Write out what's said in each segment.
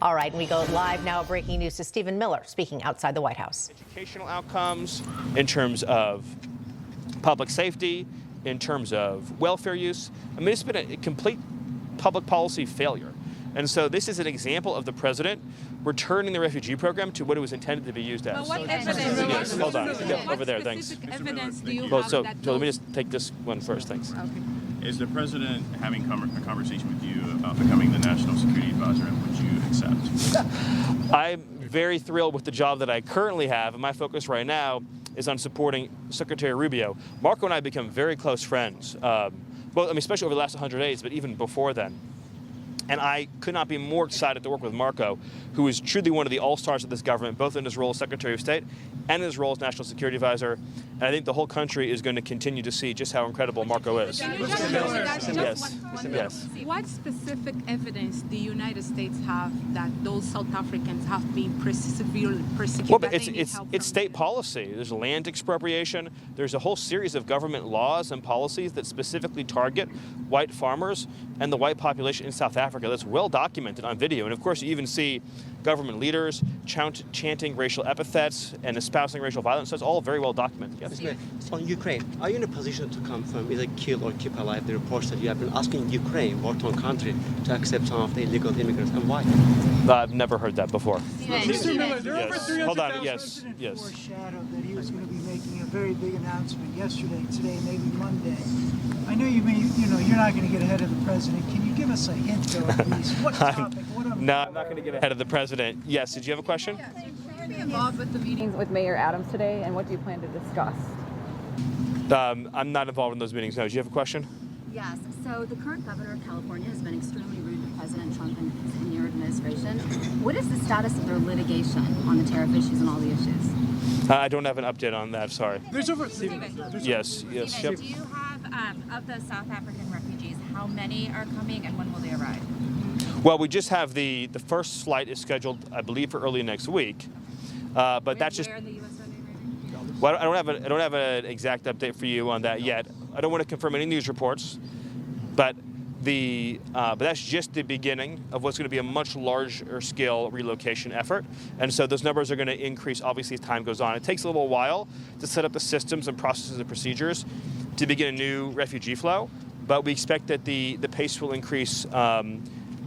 All right, and we go live now. Breaking news to Stephen Miller speaking outside the White House. Educational outcomes in terms of public safety, in terms of welfare use. I mean, it's been a complete public policy failure. And so this is an example of the president returning the refugee program to what it was intended to be used as. But what evidence? Yes, hold on. What Over there, thanks. Evidence do you Well, have so that let me those- just take this one first, thanks. Okay. Is the president having a conversation with you about becoming the national security advisor, and would you accept? I'm very thrilled with the job that I currently have, and my focus right now is on supporting Secretary Rubio. Marco and I have become very close friends, especially over the last 100 days, but even before then. And I could not be more excited to work with Marco, who is truly one of the all-stars of this government, both in his role as Secretary of State and in his role as National Security Advisor. And I think the whole country is going to continue to see just how incredible Marco is. Yes. What specific evidence do the United States have that those South Africans have been severely persecuted? Well, but it's state policy. There's land expropriation. There's a whole series of government laws and policies that specifically target white farmers and the white population in South Africa. That's well documented on video. And of course, you even see government leaders chanting racial epithets and espousing racial violence. So it's all very well documented. Yes. On Ukraine, are you in a position to confirm, either kill or keep alive, the reports that you have been asking Ukraine, war-torn country, to accept some of the illegal immigrants, and why? I've never heard that before. Mr. Miller, there are over 300,000. Hold on. Yes. Foreshadowed that he was going to be making a very big announcement yesterday, today, maybe Monday. I know you're not going to get ahead of the president. Can you give us a hint, though, at least? What topic? No, I'm not going to get ahead of the president. Yes. Did you have a question? Will you be involved with the meetings with Mayor Adams today, and what do you plan to discuss? I'm not involved in those meetings. No. Do you have a question? Yes. So the current governor of California has been extremely rude to President Trump and your administration. What is the status of their litigation on the tariff issues and all the issues? I don't have an update on that. Sorry. There's over. Yes. Stephen, Yep. do you have, of the South African refugees, how many are coming and when will they arrive? Well, we just have the first flight is scheduled, I believe, for early next week. But that's just. Where in the U.S. are they arriving? Well, I don't have an exact update for you on that yet. I don't want to confirm any news reports, but that's just the beginning of what's going to be a much larger scale relocation effort. And so those numbers are going to increase, obviously, as time goes on. It takes a little while to set up the systems and processes and procedures to begin a new refugee flow, but we expect that the pace will increase.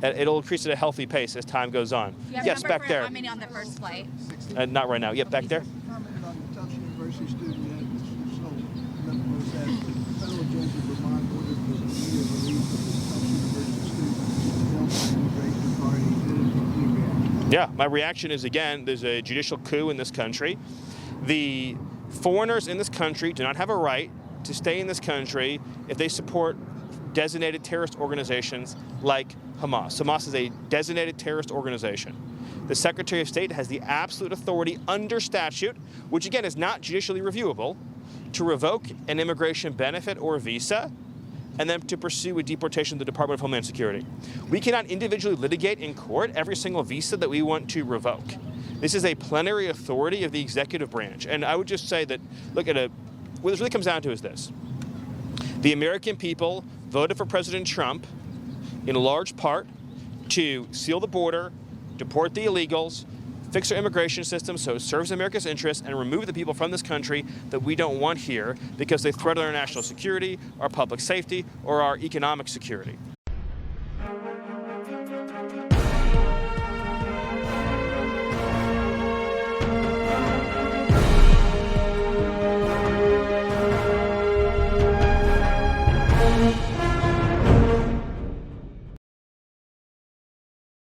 It'll increase at a healthy pace as time goes on. Yes, back there. How many on the first flight? Not right now. Yep, back there. Commented on the Tufts University student was that the federal judge of Vermont ordered the immediate release of the Tufts University student held by immigration authorities. Yeah, my reaction is, again, there's a judicial coup in this country. The foreigners in this country do not have a right to stay in this country if they support designated terrorist organizations like Hamas. Hamas is a designated terrorist organization. The Secretary of State has the absolute authority under statute, which again is not judicially reviewable, to revoke an immigration benefit or visa and then to pursue a deportation to the Department of Homeland Security. We cannot individually litigate in court every single visa that we want to revoke. This is a plenary authority of the executive branch. And I would just say that, what this really comes down to is this. The American people voted for President Trump in large part to seal the border, deport the illegals, fix our immigration system so it serves America's interests, and remove the people from this country that we don't want here because they threaten our national security, our public safety, or our economic security.